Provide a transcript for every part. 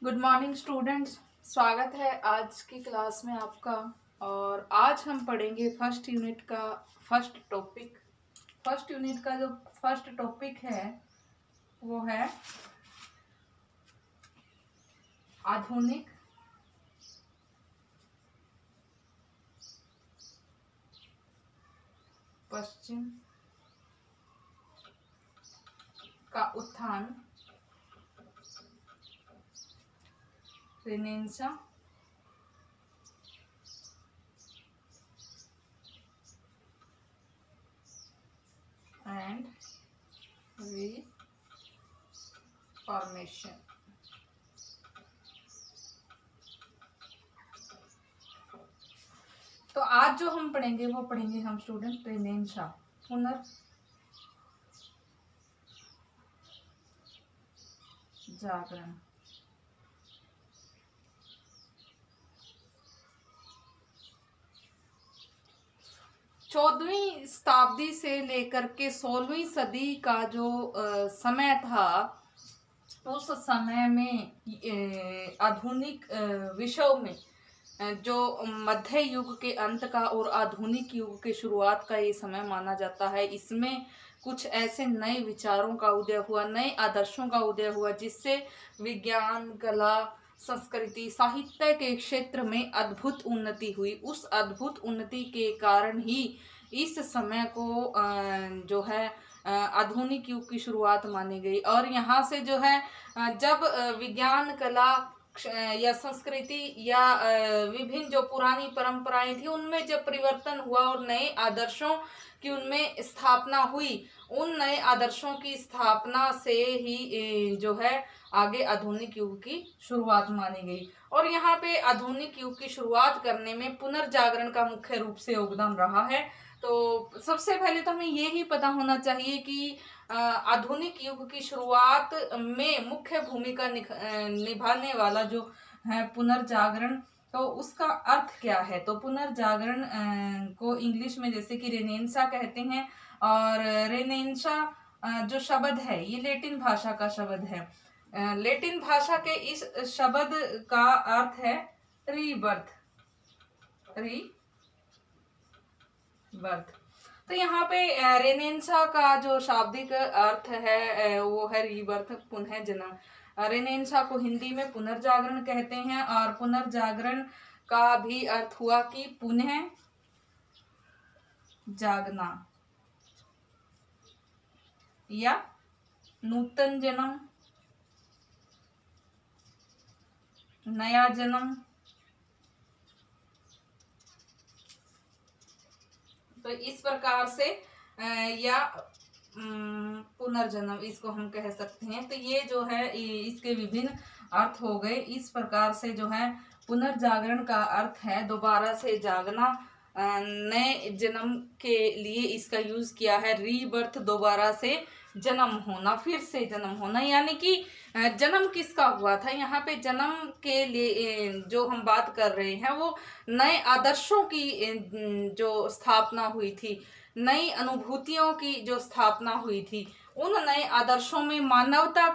Good morning students. स्वागत है आज की क्लास में आपका। और आज हम पढ़ेंगे फर्स्ट यूनिट का फर्स्ट टॉपिक। फर्स्ट यूनिट का जो फर्स्ट टॉपिक है वो है आधुनिक पश्चिम का उत्थान, रेनेसां एंड रिफॉर्मेशन। तो आज जो हम पढ़ेंगे वो पढ़ेंगे हम स्टूडेंट रेनेसां, पुनर्जागरण। चौदहवीं शताब्दी से लेकर के 16वीं सदी का जो समय था, उस समय में आधुनिक विश्व में जो मध्य युग के अंत का और आधुनिक युग के शुरुआत का ये समय माना जाता है। इसमें कुछ ऐसे नए विचारों का उदय हुआ, नए आदर्शों का उदय हुआ, जिससे विज्ञान, कला, संस्कृति, साहित्य के क्षेत्र में अद्भुत उन्नति हुई। उस अद्भुत उन्नति के कारण ही इस समय को जो है आधुनिक युग की शुरुआत मानी गई। और यहाँ से जो है जब विज्ञान, कला या संस्कृति या विभिन्न जो पुरानी परंपराएं थी उनमें जब परिवर्तन हुआ और नए आदर्शों की उनमें स्थापना हुई, उन नए आदर्शों की स्थापना से ही जो है आगे आधुनिक युग की शुरुआत मानी गई। और यहाँ पे आधुनिक युग की शुरुआत करने में पुनर्जागरण का मुख्य रूप से योगदान रहा है। तो सबसे पहले तो हमें ये ही पता होना चाहिए कि आधुनिक युग की शुरुआत में मुख्य भूमिका निभाने वाला जो है पुनर्जागरण, तो उसका अर्थ क्या है। तो पुनर्जागरण को इंग्लिश में जैसे कि रेनेसां कहते हैं। और रेनेसां जो शब्द है ये लैटिन भाषा का शब्द है। लैटिन भाषा के इस शब्द का अर्थ है रीबर्थ। तो यहाँ पे रेनेसां का जो शाब्दिक अर्थ है वो है रीबर्थ, पुनः जन्म। रेनेसां को हिंदी में पुनर्जागरण कहते हैं। और पुनर्जागरण का भी अर्थ हुआ कि पुनः जागना या नूतन जन्म, नया जन्म। तो इस प्रकार से या पुनर्जन्म इसको हम कह सकते हैं। तो ये जो है इसके विभिन्न अर्थ हो गए। इस प्रकार से जो है पुनर्जागरण का अर्थ है दोबारा से जागना, नए जन्म के लिए इसका यूज किया है। रीबर्थ दोबारा से जन्म होना, फिर से जन्म होना, यानी कि जन्म किसका हुआ था। यहाँ पे जन्म के लिए जो हम बात कर रहे हैं वो नए आदर्शों की जो स्थापना हुई थी, नई अनुभूतियों की जो स्थापना हुई थी, उन नए आदर्शों में मानवता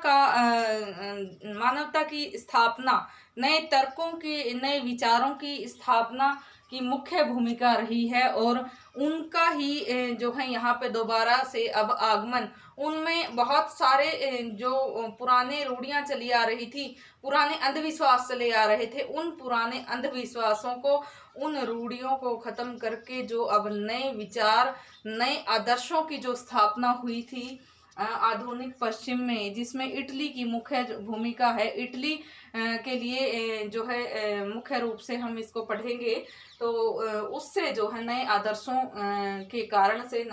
की स्थापना, नए तर्कों की, नए विचारों की स्थापना की मुख्य भूमिका रही है। और उनका ही जो है यहाँ पे दोबारा से अब आगमन, उनमें बहुत सारे जो पुराने रूढ़ियां चली आ रही थी, पुराने अंधविश्वास चले आ रहे थे, उन पुराने अंधविश्वासों को, उन रूढ़ियों को खत्म करके जो अब नए विचार, नए आदर्शों की जो स्थापना हुई थी आधुनिक पश्चिम में, जिसमें इटली की मुख्य भूमिका है। इटली के लिए जो है मुख्य रूप से हम इसको पढ़ेंगे। तो उससे जो है नए आदर्शों के कारण से,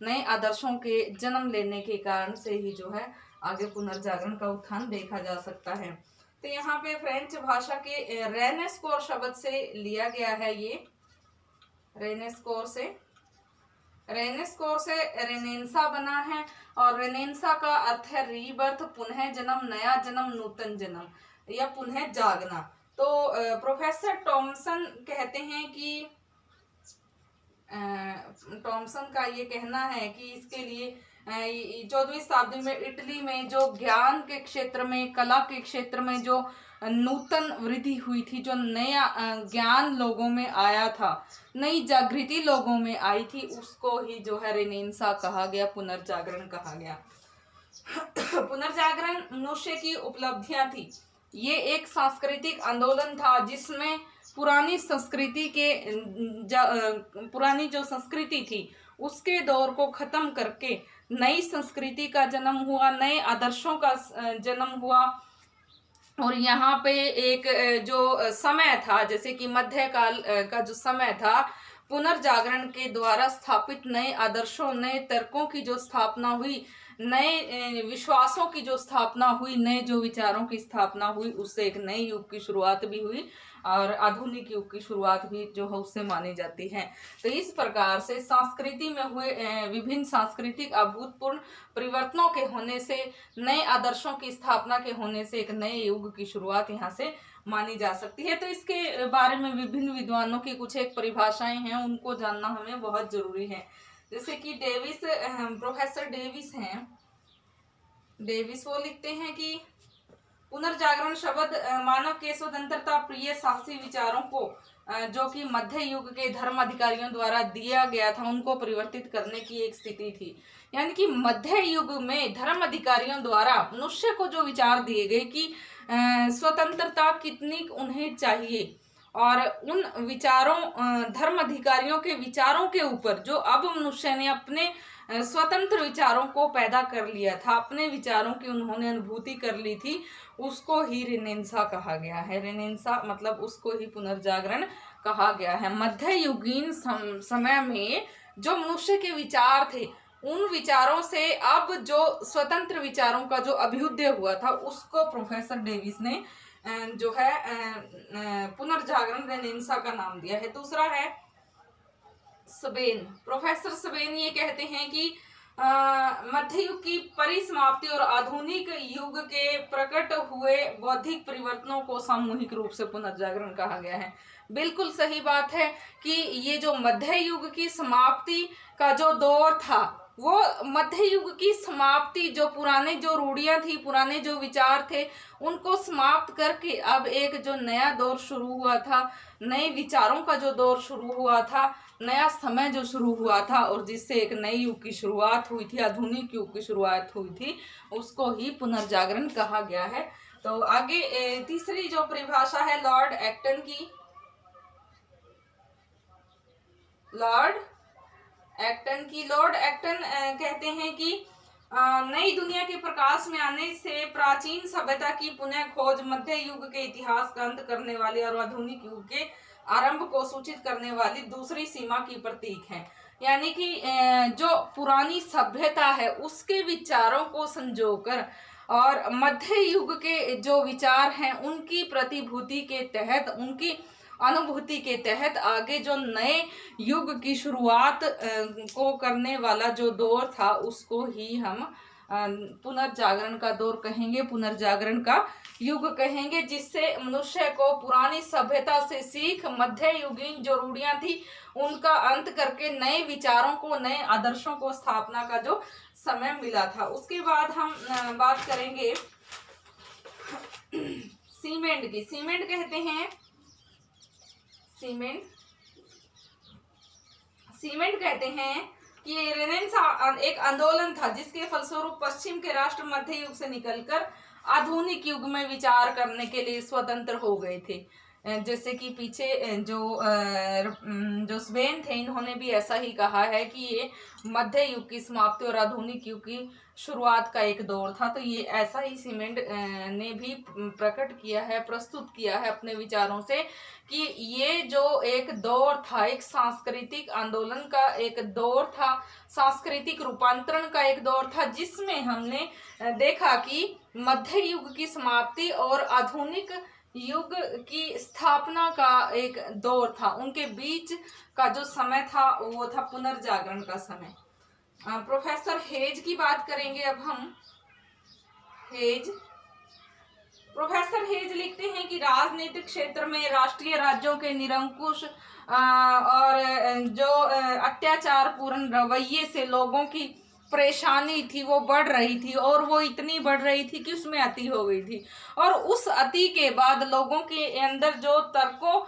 नए आदर्शों के जन्म लेने के कारण से ही जो है आगे पुनर्जागरण का उत्थान देखा जा सकता है। तो यहाँ पे फ्रेंच भाषा के रेनेस्कोर शब्द से लिया गया है। ये रेनेस्कोर से रेनेसां बना है। और रेनेसां का अर्थ है रीबर्थ, पुनः जन्म, नया जन्म, नूतन जन्म या पुनः जागना। तो प्रोफेसर टॉमसन कहते हैं कि टॉमसन का ये कहना है कि इसके लिए 14वीं शताब्दी में इटली में जो ज्ञान के क्षेत्र में, कला के क्षेत्र में जो नूतन वृद्धि हुई थी, जो नया ज्ञान लोगों में आया था, नई जागृति लोगों में आई थी, उसको ही जो है रेनेसां कहा गया, पुनर्जागरण कहा गया। पुनर्जागरण मनुष्य की उपलब्धियां थी। ये एक सांस्कृतिक आंदोलन था जिसमें पुरानी संस्कृति के पुरानी जो संस्कृति थी उसके दौर को खत्म करके नई संस्कृति का जन्म हुआ, नए आदर्शों का जन्म हुआ। और यहाँ पे एक जो समय था, जैसे कि मध्यकाल का जो समय था, पुनर्जागरण के द्वारा स्थापित नए आदर्शों, नए तर्कों की जो स्थापना हुई, नए विश्वासों की जो स्थापना हुई, नए जो विचारों की स्थापना हुई, उससे एक नए युग की शुरुआत भी हुई और आधुनिक युग की शुरुआत भी जो है उससे मानी जाती है। तो इस प्रकार से संस्कृति में हुए विभिन्न सांस्कृतिक अभूतपूर्व परिवर्तनों के होने से, नए आदर्शों की स्थापना के होने से एक नए युग की शुरुआत यहाँ से मानी जा सकती है। तो इसके बारे में विभिन्न विद्वानों की कुछ एक परिभाषाएं हैं, उनको जानना हमें बहुत जरूरी है। जैसे कि डेविस, प्रोफेसर डेविस हैं, डेविस वो लिखते हैं कि पुनर्जागरण शब्द मानव के स्वतंत्रता प्रिय साहसी विचारों को जो कि मध्य युग के धर्म अधिकारियों द्वारा दिया गया था, उनको परिवर्तित करने की एक स्थिति थी। यानी कि मध्य युग में धर्म अधिकारियों द्वारा मनुष्य को जो विचार दिए गए कि स्वतंत्रता कितनी उन्हें चाहिए, और उन विचारों, धर्म अधिकारियों के विचारों के ऊपर जो अब मनुष्य ने अपने स्वतंत्र विचारों को पैदा कर लिया था, अपने विचारों की उन्होंने अनुभूति कर ली थी, उसको ही रेनेसां कहा गया है। रेनेसां मतलब उसको ही पुनर्जागरण कहा गया है। मध्ययुगीन समय में जो मनुष्य के विचार थे, उन विचारों से अब जो स्वतंत्र विचारों का जो अभ्युदय हुआ था, उसको प्रोफेसर डेविस ने जो है पुनर्जागरण रेनेसां का नाम दिया है। दूसरा है स्पेन। प्रोफेसर स्पेन ये कहते हैं कि मध्य युग की परिसमाप्ति और आधुनिक युग के प्रकट हुए बौद्धिक परिवर्तनों को सामूहिक रूप से पुनर्जागरण कहा गया है। बिल्कुल सही बात है कि ये जो मध्य युग की समाप्ति का जो दौर था, वो मध्य युग की समाप्ति, जो पुराने जो रूढ़ियां थी, पुराने जो विचार थे, उनको समाप्त करके अब एक जो नया दौर शुरू हुआ था, नए विचारों का जो दौर शुरू हुआ था, नया समय जो शुरू हुआ था, और जिससे एक नए युग की शुरुआत हुई थी, आधुनिक युग की शुरुआत हुई थी, उसको ही पुनर्जागरण कहा गया है। तो आगे तीसरी जो परिभाषा है लॉर्ड एक्टन की, लॉर्ड एक्टन कहते हैं कि नई दुनिया के प्रकाश में आने से प्राचीन सभ्यता की पुनः खोज मध्य युग के इतिहास का अंत करने वाली और आधुनिक युग के आरंभ को सूचित करने वाली दूसरी सीमा की प्रतीक है। यानी कि जो पुरानी सभ्यता है उसके विचारों को संजोकर और मध्य युग के जो विचार हैं उनकी प्रतिभूति के तहत, उनकी अनुभूति के तहत आगे जो नए युग की शुरुआत को करने वाला जो दौर था, उसको ही हम पुनर्जागरण का दौर कहेंगे, पुनर्जागरण का युग कहेंगे, जिससे मनुष्य को पुरानी सभ्यता से सीख मध्य युगीन जो रूढ़ियां थी उनका अंत करके नए विचारों को, नए आदर्शों को स्थापना का जो समय मिला था। उसके बाद हम बात करेंगे सीमेंट की। सीमेंट कहते हैं, सीमेंट कहते हैं कि रेनेसां एक आंदोलन था जिसके फलस्वरूप पश्चिम के राष्ट्र मध्य युग से निकलकर आधुनिक युग में विचार करने के लिए स्वतंत्र हो गए थे। जैसे कि पीछे जो स्पेन थे, इन्होंने भी ऐसा ही कहा है कि ये मध्य युग की समाप्ति और आधुनिक युग की शुरुआत का एक दौर था। तो ये ऐसा ही सीमेंट ने भी प्रकट किया है, प्रस्तुत किया है अपने विचारों से कि ये जो एक दौर था, एक सांस्कृतिक आंदोलन का एक दौर था, सांस्कृतिक रूपांतरण का एक दौर था, जिसमें हमने देखा कि मध्य युग की समाप्ति और आधुनिक युग की स्थापना का एक दौर था। उनके बीच का जो समय था वो था पुनर्जागरण का समय। प्रोफेसर हेज की बात करेंगे अब हम। प्रोफेसर हेज लिखते हैं कि राजनीतिक क्षेत्र में राष्ट्रीय राज्यों के निरंकुश और जो अत्याचार पूर्ण रवैये से लोगों की परेशानी थी वो बढ़ रही थी, और वो इतनी बढ़ रही थी कि उसमें अति हो गई थी। और उस अति के बाद लोगों के अंदर जो तर्कों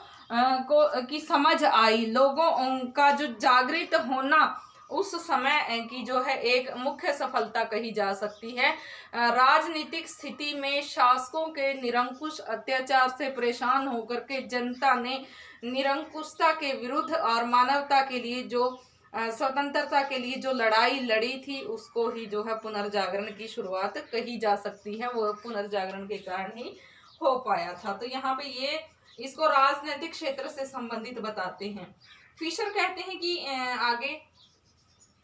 को की समझ आई, लोगों का जो जागृत होना, उस समय की जो है एक मुख्य सफलता कही जा सकती है। राजनीतिक स्थिति में शासकों के निरंकुश अत्याचार से परेशान होकर के जनता ने निरंकुशता के विरुद्ध और मानवता के लिए जो स्वतंत्रता के लिए जो लड़ाई लड़ी थी, उसको ही जो है पुनर्जागरण की शुरुआत कही जा सकती है। वो पुनर्जागरण के कारण ही हो पाया था। तो यहाँ पे ये इसको राजनीतिक क्षेत्र से संबंधित बताते हैं। फिशर कहते हैं कि आगे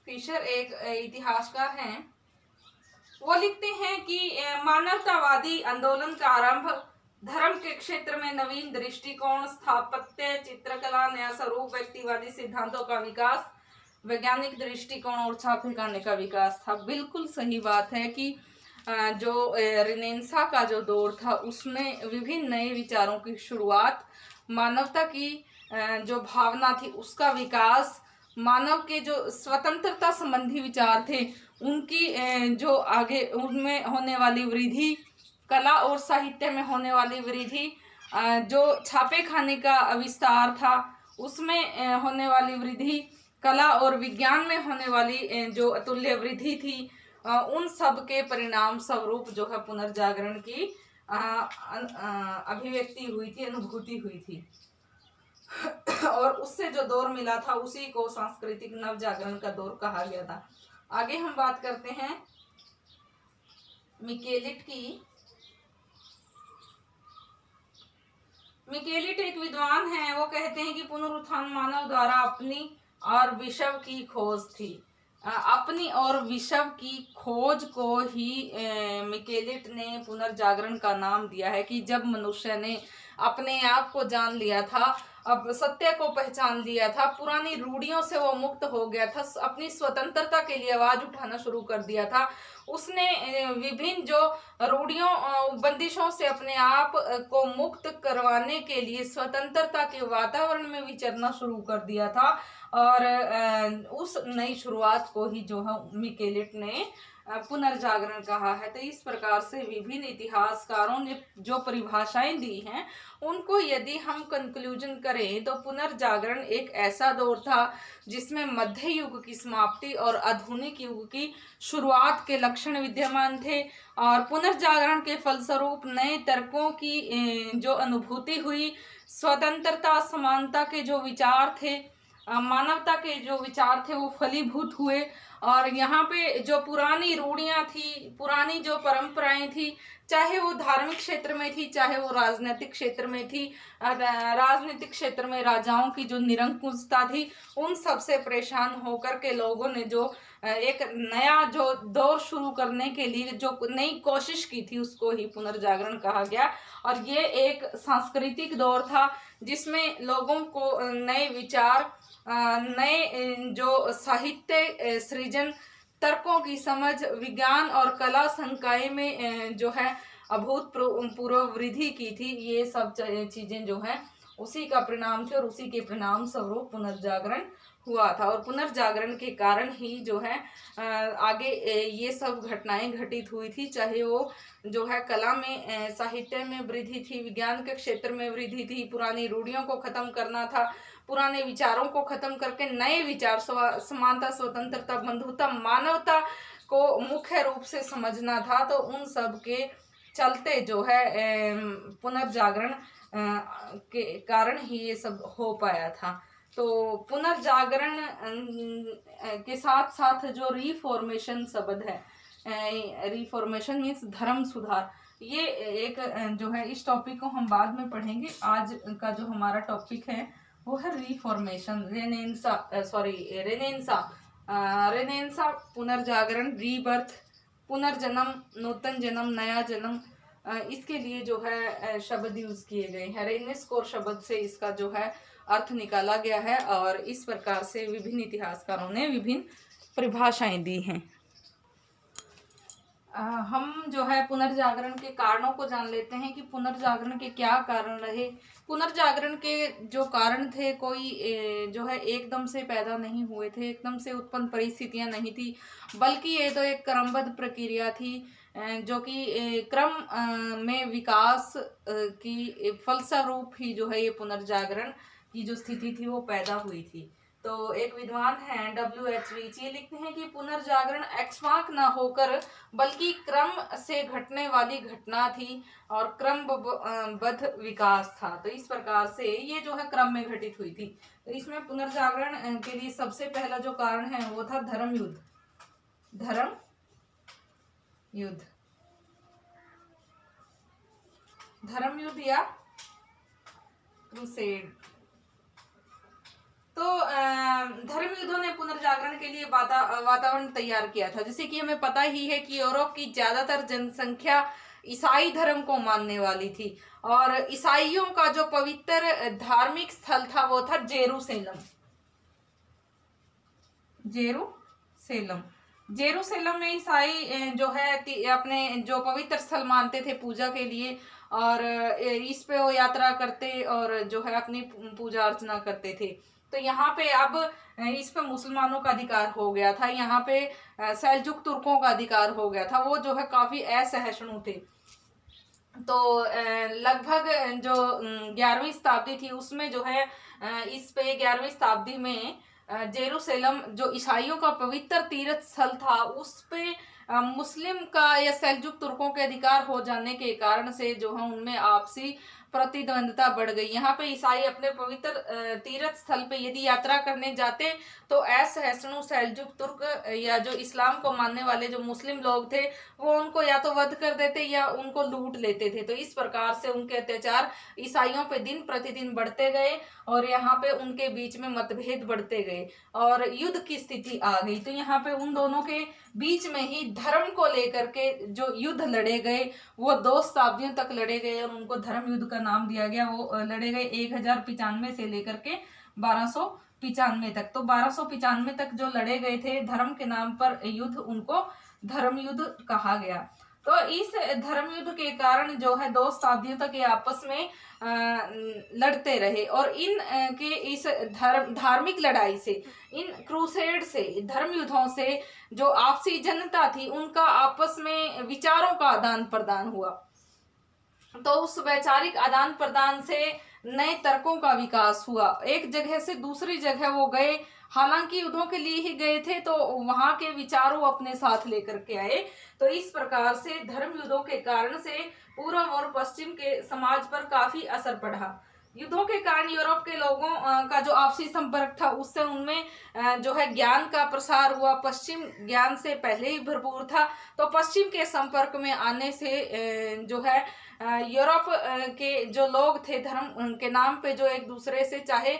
फिशर एक इतिहासकार हैं, वो लिखते हैं कि मानवतावादी आंदोलन का आरंभ धर्म के क्षेत्र में नवीन दृष्टिकोण, स्थापत्य, चित्रकला, नया स्वरूप, व्यक्तिवादी सिद्धांतों का विकास, वैज्ञानिक दृष्टिकोण और छापेखाने का विकास था। बिल्कुल सही बात है कि जो रेनेसां का जो दौर था, उसमें विभिन्न नए विचारों की शुरुआत, मानवता की जो भावना थी उसका विकास, मानव के जो स्वतंत्रता संबंधी विचार थे उनकी जो आगे उनमें होने वाली वृद्धि, कला और साहित्य में होने वाली वृद्धि, जो छापे खाने का विस्तार था उसमें होने वाली वृद्धि, कला और विज्ञान में होने वाली जो अतुल्य वृद्धि थी, उन सब के परिणाम स्वरूप जो है पुनर्जागरण की अभिव्यक्ति हुई थी, अनुभूति हुई थी। और उससे जो दौर मिला था उसी को सांस्कृतिक नवजागरण का दौर कहा गया था। आगे हम बात करते हैं मिकेलिट की। मिकेलिट एक विद्वान है, वो कहते हैं कि पुनरुत्थान मानव द्वारा अपनी और विश्व की खोज थी। अपनी और विश्व की खोज को ही मिकेलिट ने पुनर्जागरण का नाम दिया है कि जब मनुष्य ने अपने आप को जान लिया था, अब सत्य को पहचान लिया था, पुरानी रूढ़ियों से वो मुक्त हो गया था, अपनी स्वतंत्रता के लिए आवाज उठाना शुरू कर दिया था, उसने विभिन्न जो रूढ़ियों बंदिशों से अपने आप को मुक्त करवाने के लिए स्वतंत्रता के वातावरण में विचरना शुरू कर दिया था। और उस नई शुरुआत को ही जो है मिकेलिट ने पुनर्जागरण कहा है। तो इस प्रकार से विभिन्न इतिहासकारों ने जो परिभाषाएं दी हैं, उनको यदि हम कंक्लूजन करें तो पुनर्जागरण एक ऐसा दौर था जिसमें मध्य युग की समाप्ति और आधुनिक युग की शुरुआत के लक्षण विद्यमान थे, और पुनर्जागरण के फलस्वरूप नए तर्कों की जो अनुभूति हुई, स्वतंत्रता, समानता के जो विचार थे, मानवता के जो विचार थे वो फलीभूत हुए। और यहाँ पे जो पुरानी रूढ़ियाँ थी, पुरानी जो परंपराएं थी, चाहे वो धार्मिक क्षेत्र में थी, चाहे वो राजनीतिक क्षेत्र में थी, राजनीतिक क्षेत्र में राजाओं की जो निरंकुशता थी, उन सब से परेशान होकर के लोगों ने जो एक नया जो दौर शुरू करने के लिए जो नई कोशिश की थी, उसको ही पुनर्जागरण कहा गया। और ये एक सांस्कृतिक दौर था जिसमें लोगों को नए विचार, नए जो साहित्य सृजन, तर्कों की समझ, विज्ञान और कला संकाय में जो है अभूतपूर्व वृद्धि की थी। ये सब चीजें जो है उसी का परिणाम थे, और उसी के परिणाम स्वरूप पुनर्जागरण हुआ था। और पुनर्जागरण के कारण ही जो है आगे ये सब घटनाएं घटित हुई थी, चाहे वो जो है कला में, साहित्य में वृद्धि थी, विज्ञान के क्षेत्र में वृद्धि थी, पुरानी रूढ़ियों को खत्म करना था, पुराने विचारों को खत्म करके नए विचार, समानता, स्वतंत्रता, बंधुता, मानवता को मुख्य रूप से समझना था। तो उन सब के चलते जो है पुनर्जागरण के कारण ही ये सब हो पाया था। तो पुनर्जागरण के साथ साथ जो रिफॉर्मेशन शब्द है, रिफॉर्मेशन मीन्स धर्म सुधार, ये एक जो है इस टॉपिक को हम बाद में पढ़ेंगे। आज का जो हमारा टॉपिक है वो है रिफॉर्मेशन, रेनेसां, पुनर्जागरण, रीबर्थ, पुनर्जन्म, नूतन जन्म, नया जन्म, इसके लिए जो है शब्द यूज किए गए हैं। रेनेस्कोर शब्द से इसका जो है अर्थ निकाला गया है, और इस प्रकार से विभिन्न इतिहासकारों ने विभिन्न परिभाषाएं दी हैं। हम जो है पुनर्जागरण के कारणों को जान लेते हैं कि पुनर्जागरण के क्या कारण रहे। पुनर्जागरण के जो कारण थे कोई जो है एकदम से पैदा नहीं हुए थे, एकदम से उत्पन्न परिस्थितियां नहीं थी, बल्कि ये तो एक क्रमबद्ध प्रक्रिया थी जो कि क्रम में विकास की फलस्वरूप ही जो है ये पुनर्जागरण की जो स्थिति थी वो पैदा हुई थी। तो एक विद्वान हैं W.H. रीच, ये लिखते हैं कि पुनर्जागरण एक्सवाक न होकर बल्कि क्रम से घटने वाली घटना थी और क्रमबद्ध विकास था। तो इस प्रकार से ये जो है क्रम में घटित हुई थी। तो इसमें पुनर्जागरण के लिए सबसे पहला जो कारण है वो था धर्म युद्ध। धर्म युद्ध, धर्म युद्ध या क्रूसेड। तो धर्म युद्धों ने पुनर्जागरण के लिए वातावरण तैयार किया था। जैसे कि हमें पता ही है कि यूरोप की ज्यादातर जनसंख्या ईसाई धर्म को मानने वाली थी और ईसाइयों का जो पवित्र धार्मिक स्थल था वो था जेरूसलम। जेरूसलम, जेरूसलम में ईसाई जो है अपने जो पवित्र स्थल मानते थे पूजा के लिए, और इस पे वो यात्रा करते और जो है अपनी पूजा अर्चना करते थे। तो यहाँ पे अब इस पे मुसलमानों का अधिकार हो गया था, यहाँ पे सेल्जुक तुर्कों का अधिकार हो गया था। वो जो है काफी असहिष्णु थे। तो लगभग जो 11वीं शताब्दी थी उसमें जो है इस पे 11वीं शताब्दी में जेरूसलम जो ईसाइयों का पवित्र तीर्थ स्थल था उस पे मुस्लिम का या सेल्जुक तुर्कों के अधिकार हो जाने के कारण से जो है उनमें आपसी प्रतिद्वंदता बढ़ गई। यहाँ पे ईसाई अपने पवित्र तीर्थ स्थल पे यदि यात्रा करने जाते तो असहिष्णु सेल्जुक तुर्क या जो इस्लाम को मानने वाले जो मुस्लिम लोग थे वो उनको या तो वध कर देते या उनको लूट लेते थे। तो इस प्रकार से उनके अत्याचार ईसाइयों पे दिन प्रतिदिन बढ़ते गए और यहाँ पे उनके बीच में मतभेद बढ़ते गए और युद्ध की स्थिति आ गई। तो यहाँ पे उन दोनों के बीच में ही धर्म को लेकर के जो युद्ध लड़े गए वो 2 शताब्दियों तक लड़े गए और उनको धर्म युद्ध का नाम दिया गया। वो लड़े गए 1095 से लेकर के 1295 तक। तो 1295 तक जो लड़े गए थे धर्म के नाम पर युद्ध, उनको धर्म युद्ध कहा गया। तो इस धर्म युद्ध के कारण जो है 2 शताब्दियों तक ये आपस में लड़ते रहे और इन के इस धार्मिक लड़ाई से, इन क्रूसेड से, धर्म युद्धों से जो आपसी जनता थी उनका आपस में विचारों का आदान प्रदान हुआ। तो उस वैचारिक आदान प्रदान से नए तर्कों का विकास हुआ। एक जगह से दूसरी जगह वो गए, हालांकि युद्धों के लिए ही गए थे, तो वहां के विचारों अपने साथ लेकर के आए। तो इस प्रकार से धर्म युद्धों के कारण से पूर्व और पश्चिम के समाज पर काफी असर पड़ा। युद्धों के कारण यूरोप के लोगों का जो आपसी संपर्क था उससे उनमें जो है ज्ञान का प्रसार हुआ। पश्चिम ज्ञान से पहले ही भरपूर था, तो पश्चिम के संपर्क में आने से जो है यूरोप के जो लोग थे धर्म के नाम पे जो एक दूसरे से चाहे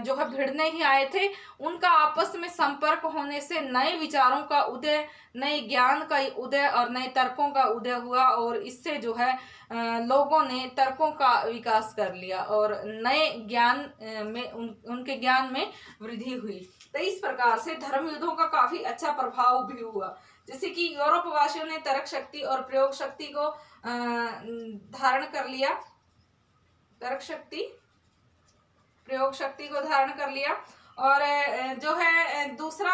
जो है भिड़ने ही आए थे, उनका आपस में संपर्क होने से नए विचारों का उदय, नए ज्ञान का उदय और नए तर्कों का उदय हुआ और इससे जो है लोगों ने तर्कों का विकास कर लिया और नए ज्ञान में उनके ज्ञान में वृद्धि हुई। तो इस प्रकार से धर्म युद्धों का काफी अच्छा प्रभाव भी हुआ। जैसे कि यूरोप वासियों ने तर्क शक्ति और प्रयोग शक्ति को धारण कर लिया, तर्क शक्ति प्रयोग शक्ति को धारण कर लिया। और जो है दूसरा,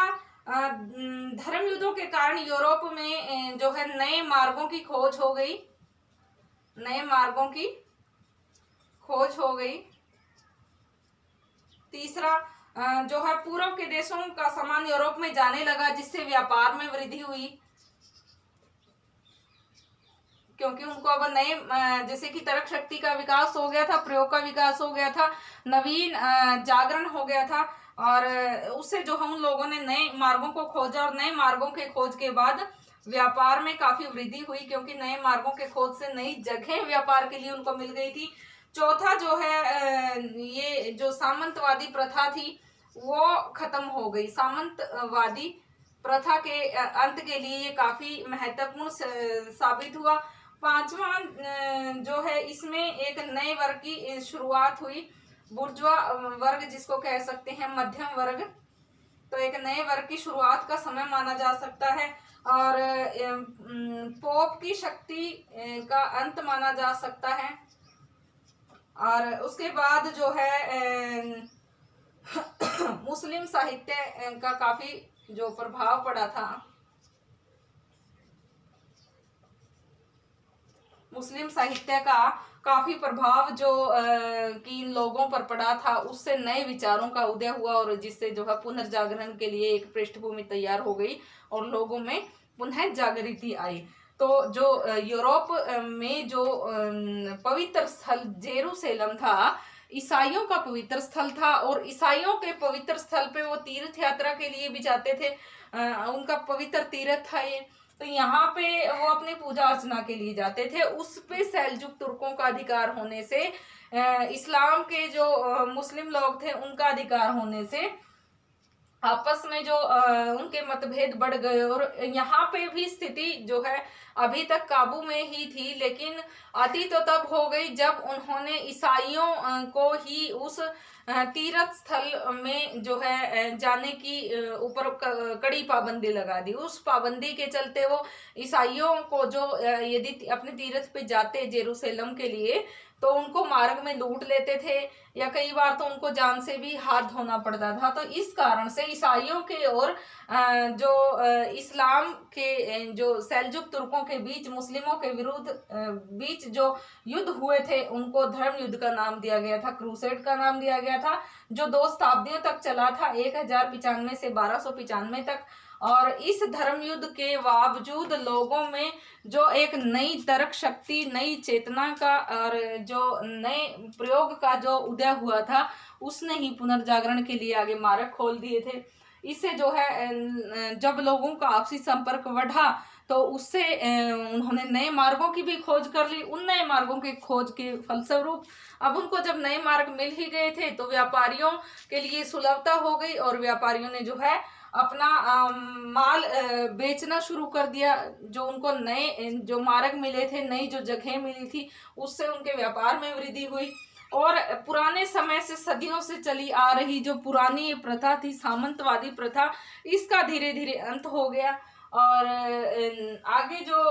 धर्म युद्धों के कारण यूरोप में जो है नए मार्गों की खोज हो गई, नए मार्गों की खोज हो गई। तीसरा, जो है पूर्व के देशों का सामान यूरोप में जाने लगा जिससे व्यापार में वृद्धि हुई, क्योंकि उनको अब नए जैसे कि तर्क शक्ति का विकास हो गया था, प्रयोग का विकास हो गया था, नवीन जागरण हो गया था और उससे जो हम लोगों ने नए मार्गों को खोजा और नए मार्गों के खोज के बाद व्यापार में काफी वृद्धि हुई, क्योंकि नए मार्गों के खोज से नई जगह व्यापार के लिए उनको मिल गई थी। चौथा जो है ये जो सामंतवादी प्रथा थी वो खत्म हो गई। सामंतवादी प्रथा के अंत के लिए ये काफी महत्वपूर्ण साबित हुआ। पांचवा जो है इसमें एक नए वर्ग की शुरुआत हुई, बुर्जुआ वर्ग जिसको कह सकते हैं, मध्यम वर्ग, तो एक नए वर्ग की शुरुआत का समय माना जा सकता है, और पोप की शक्ति का अंत माना जा सकता है। और उसके बाद जो है मुस्लिम साहित्य का काफी जो प्रभाव पड़ा था, मुस्लिम साहित्य का काफी प्रभाव जो कि इन लोगों पर पड़ा था, उससे नए विचारों का उदय हुआ, और जिससे जो है पुनर्जागरण के लिए एक पृष्ठभूमि तैयार हो गई और लोगों में पुनः जागृति आई। तो जो यूरोप में जो पवित्र स्थल जेरूसलम था, ईसाइयों का पवित्र स्थल था, और ईसाइयों के पवित्र स्थल पे वो तीर्थ यात्रा के लिए भी जाते थे, उनका पवित्र तीर्थ था ये। तो यहाँ पे वो अपनी पूजा अर्चना के लिए जाते थे। उस पे सेल्जुक तुर्कों का अधिकार होने से, इस्लाम के जो मुस्लिम लोग थे उनका अधिकार होने से आपस में जो उनके मतभेद बढ़ गए, और यहाँ पे भी स्थिति जो है अभी तक काबू में ही थी, लेकिन अति तो तब हो गई जब उन्होंने ईसाइयों को ही उस तीर्थ स्थल में जो है जाने की ऊपर कड़ी पाबंदी लगा दी। उस पाबंदी के चलते वो ईसाइयों को जो यदि अपने तीर्थ पे जाते जेरूसलम के लिए, तो उनको मार्ग में लूट लेते थे, या कई बार तो उनको जान से भी हाथ धोना पड़ता था। तो इस कारण से ईसाइयों के और जो इस्लाम के जो सेल्जुक तुर्कों के बीच मुस्लिमों के विरुद्ध बीच जो युद्ध हुए थे, उनको धर्म युद्ध का नाम दिया गया था, क्रूसेड का नाम दिया गया था, जो 2 शताब्दियों तक चला था, 1095 से 1295 तक। और इस धर्म युद्ध के बावजूद लोगों में जो एक नई तर्क शक्ति, नई चेतना का और जो नए प्रयोग का जो उदय हुआ था, उसने ही पुनर्जागरण के लिए आगे मार्ग खोल दिए थे। इससे जो है जब लोगों का आपसी संपर्क बढ़ा, तो उससे उन्होंने नए मार्गों की भी खोज कर ली। उन नए मार्गों के खोज के फलस्वरूप अब उनको जब नए मार्ग मिल ही गए थे, तो व्यापारियों के लिए सुलभता हो गई, और व्यापारियों ने जो है अपना माल बेचना शुरू कर दिया। जो उनको नए जो मार्ग मिले थे, नई जो जगह मिली थी, उससे उनके व्यापार में वृद्धि हुई। और पुराने समय से सदियों से चली आ रही जो पुरानी ये प्रथा थी, सामंतवादी प्रथा, इसका धीरे धीरे अंत हो गया। और आगे जो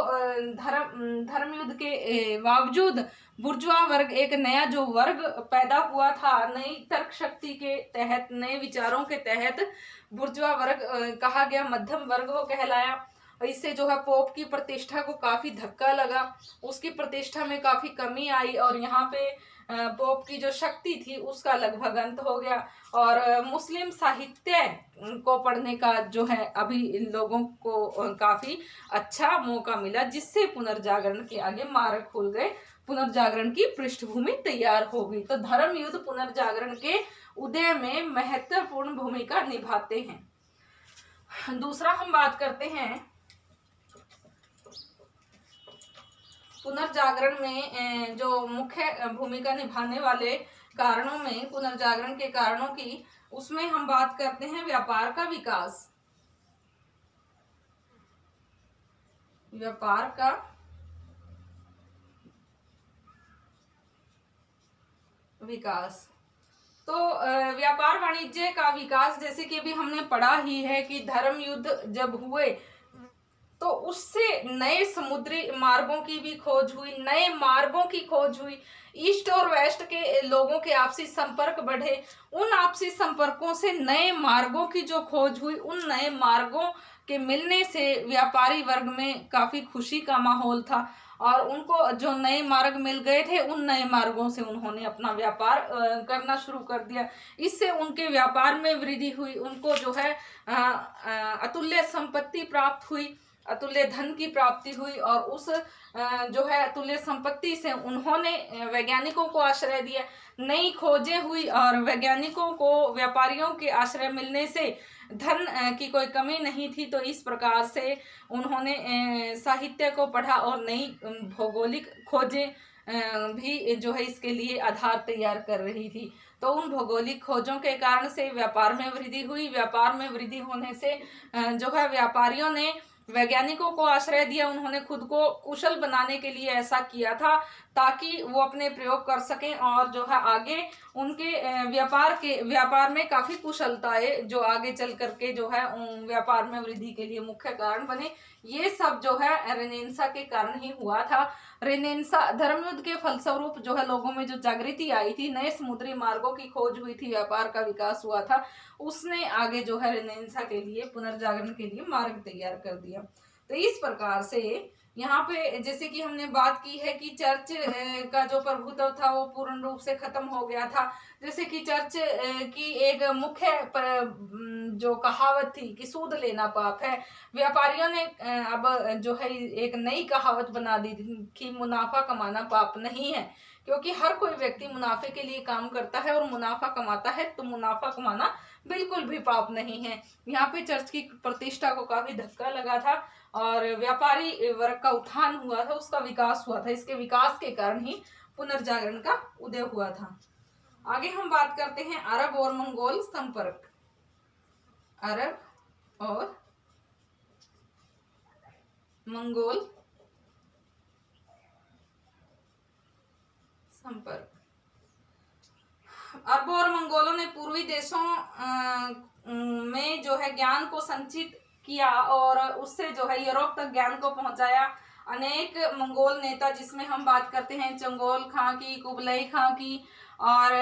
धर्म युद्ध के बावजूद बुर्जुआ वर्ग, एक नया जो वर्ग पैदा हुआ था, नई तर्क शक्ति के तहत, नए विचारों के तहत बुर्जुआ वर्ग कहा गया, मध्यम वर्ग वो कहलाया। इससे जो है पोप की प्रतिष्ठा को काफी धक्का लगा, उसकी प्रतिष्ठा में काफी कमी आई, और यहाँ पे पोप की जो शक्ति थी उसका लगभग अंत हो गया। और मुस्लिम साहित्य को पढ़ने का जो है अभी इन लोगों को काफी अच्छा मौका मिला, जिससे पुनर्जागरण के आगे मार्ग खुल गए, पुनर्जागरण की पृष्ठभूमि तैयार हो गई। तो धर्म युद्ध पुनर्जागरण के उदय में महत्वपूर्ण भूमिका निभाते हैं। दूसरा हम बात करते हैं पुनर्जागरण में जो मुख्य भूमिका निभाने वाले कारणों में, पुनर्जागरण के कारणों की, उसमें हम बात करते हैं व्यापार का विकास। व्यापार का विकास, तो व्यापार वाणिज्य का विकास, जैसे कि अभी हमने पढ़ा ही है कि धर्म युद्ध जब हुए तो उससे नए समुद्री मार्गों की भी खोज हुई, नए मार्गों की खोज हुई, ईस्ट और वेस्ट के लोगों के आपसी संपर्क बढ़े, उन आपसी संपर्कों से नए मार्गों की जो खोज हुई, उन नए मार्गों के मिलने से व्यापारी वर्ग में काफी खुशी का माहौल था, और उनको जो नए मार्ग मिल गए थे, उन नए मार्गों से उन्होंने अपना व्यापार करना शुरू कर दिया। इससे उनके व्यापार में वृद्धि हुई, उनको जो है अतुल्य संपत्ति प्राप्त हुई, अतुल्य धन की प्राप्ति हुई, और उस जो है अतुल्य संपत्ति से उन्होंने वैज्ञानिकों को आश्रय दिया, नई खोजें हुई, और वैज्ञानिकों को व्यापारियों के आश्रय मिलने से धन की कोई कमी नहीं थी। तो इस प्रकार से उन्होंने साहित्य को पढ़ा, और नई भौगोलिक खोजें भी जो है इसके लिए आधार तैयार कर रही थी। तो उन भौगोलिक खोजों के कारण से व्यापार में वृद्धि हुई। व्यापार में वृद्धि होने से जो है व्यापारियों ने वैज्ञानिकों को आश्रय दिया, उन्होंने खुद को कुशल बनाने के लिए ऐसा किया था, ताकि वो अपने प्रयोग कर सकें और जो है आगे उनके व्यापार में काफ़ी कुशलताएं जो आगे चल करके जो है व्यापार में वृद्धि के लिए मुख्य कारण बने। ये सब जो है रेनेसां के कारण ही हुआ था। रेनेसां धर्म युद्ध के फलस्वरूप जो है लोगों में जो जागृति आई थी, नए समुद्री मार्गों की खोज हुई थी, व्यापार का विकास हुआ था, उसने आगे जो है रेनेसां के लिए, पुनर्जागरण के लिए मार्ग तैयार कर दिया। तो इस प्रकार से यहाँ पे जैसे कि हमने बात की है कि चर्च का जो प्रभुत्व था वो पूर्ण रूप से खत्म हो गया था। जैसे कि चर्च की एक मुख्य जो कहावत थी कि सूद लेना पाप है, व्यापारियों ने अब जो है एक नई कहावत बना दी थी कि मुनाफा कमाना पाप नहीं है, क्योंकि हर कोई व्यक्ति मुनाफे के लिए काम करता है और मुनाफा कमाता है, तो मुनाफा कमाना बिल्कुल भी पाप नहीं है। यहाँ पे चर्च की प्रतिष्ठा को काफी धक्का लगा था और व्यापारी वर्ग का उत्थान हुआ था, उसका विकास हुआ था। इसके विकास के कारण ही पुनर्जागरण का उदय हुआ था। आगे हम बात करते हैं अरब और मंगोल संपर्क। अरब और मंगोल संपर्क। अरबों और मंगोलों ने पूर्वी देशों में जो है ज्ञान को संचित किया और उससे जो है यूरोप तक ज्ञान को पहुंचाया। अनेक मंगोल नेता, जिसमें हम बात करते हैं चंगोल खां की, कुबलई खां की और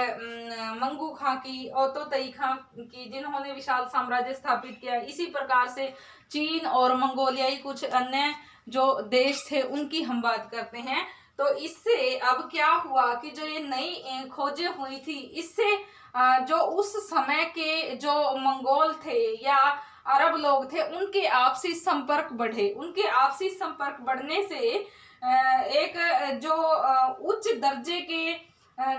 मंगू खां की, ओतोतई खां की, जिन्होंने विशाल साम्राज्य स्थापित किया। इसी प्रकार से चीन और मंगोलियाई कुछ अन्य जो देश थे उनकी हम बात करते हैं। तो इससे अब क्या हुआ कि जो ये नई खोजें हुई थी, इससे जो उस समय के जो मंगोल थे या अरब लोग थे उनके आपसी संपर्क बढ़े। उनके आपसी संपर्क बढ़ने से एक जो उच्च दर्जे के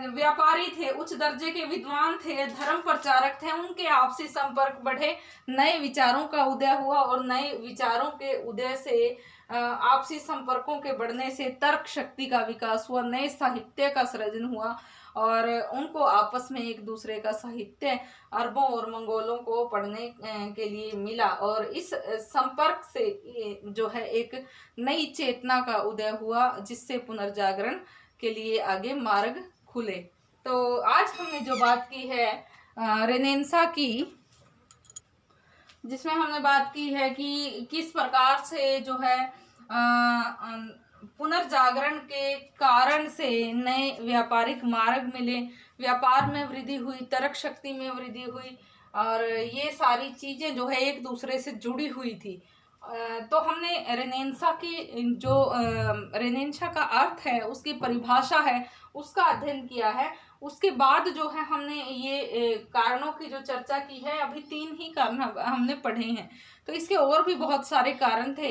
व्यापारी थे, उच्च दर्जे के विद्वान थे, धर्म प्रचारक थे, उनके आपसी संपर्क बढ़े, नए विचारों का उदय हुआ और नए विचारों के उदय से आपसी संपर्कों के बढ़ने से तर्क शक्ति का विकास हुआ, नए साहित्य का सृजन हुआ और उनको आपस में एक दूसरे का साहित्य अरबों और मंगोलों को पढ़ने के लिए मिला और इस संपर्क से जो है एक नई चेतना का उदय हुआ, जिससे पुनर्जागरण के लिए आगे मार्ग खुले। तो आज हमने जो बात की है रेनेसां की, जिसमें हमने बात की है कि किस प्रकार से जो है पुनर्जागरण के कारण से नए व्यापारिक मार्ग मिले, व्यापार में वृद्धि हुई, तर्क शक्ति में वृद्धि हुई और ये सारी चीजें जो है एक दूसरे से जुड़ी हुई थी। तो हमने रेनेसां की जो रेनेसां का अर्थ है, उसकी परिभाषा है, उसका अध्ययन किया है। उसके बाद जो है हमने ये कारणों की जो चर्चा की है, अभी 3 ही कारण हमने पढ़े हैं। तो इसके और भी बहुत सारे कारण थे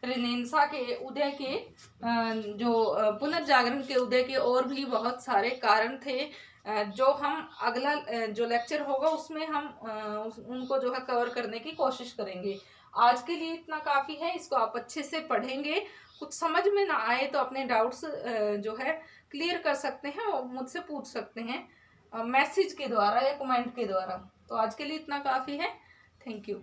रेनेसां के उदय के, जो पुनर्जागरण के उदय के और भी बहुत सारे कारण थे, जो हम अगला जो लेक्चर होगा उसमें हम उनको जो है कवर करने की कोशिश करेंगे। आज के लिए इतना काफ़ी है, इसको आप अच्छे से पढ़ेंगे। कुछ समझ में ना आए तो अपने डाउट्स जो है क्लियर कर सकते हैं और मुझसे पूछ सकते हैं मैसेज के द्वारा या कमेंट के द्वारा। तो आज के लिए इतना काफ़ी है। Thank you.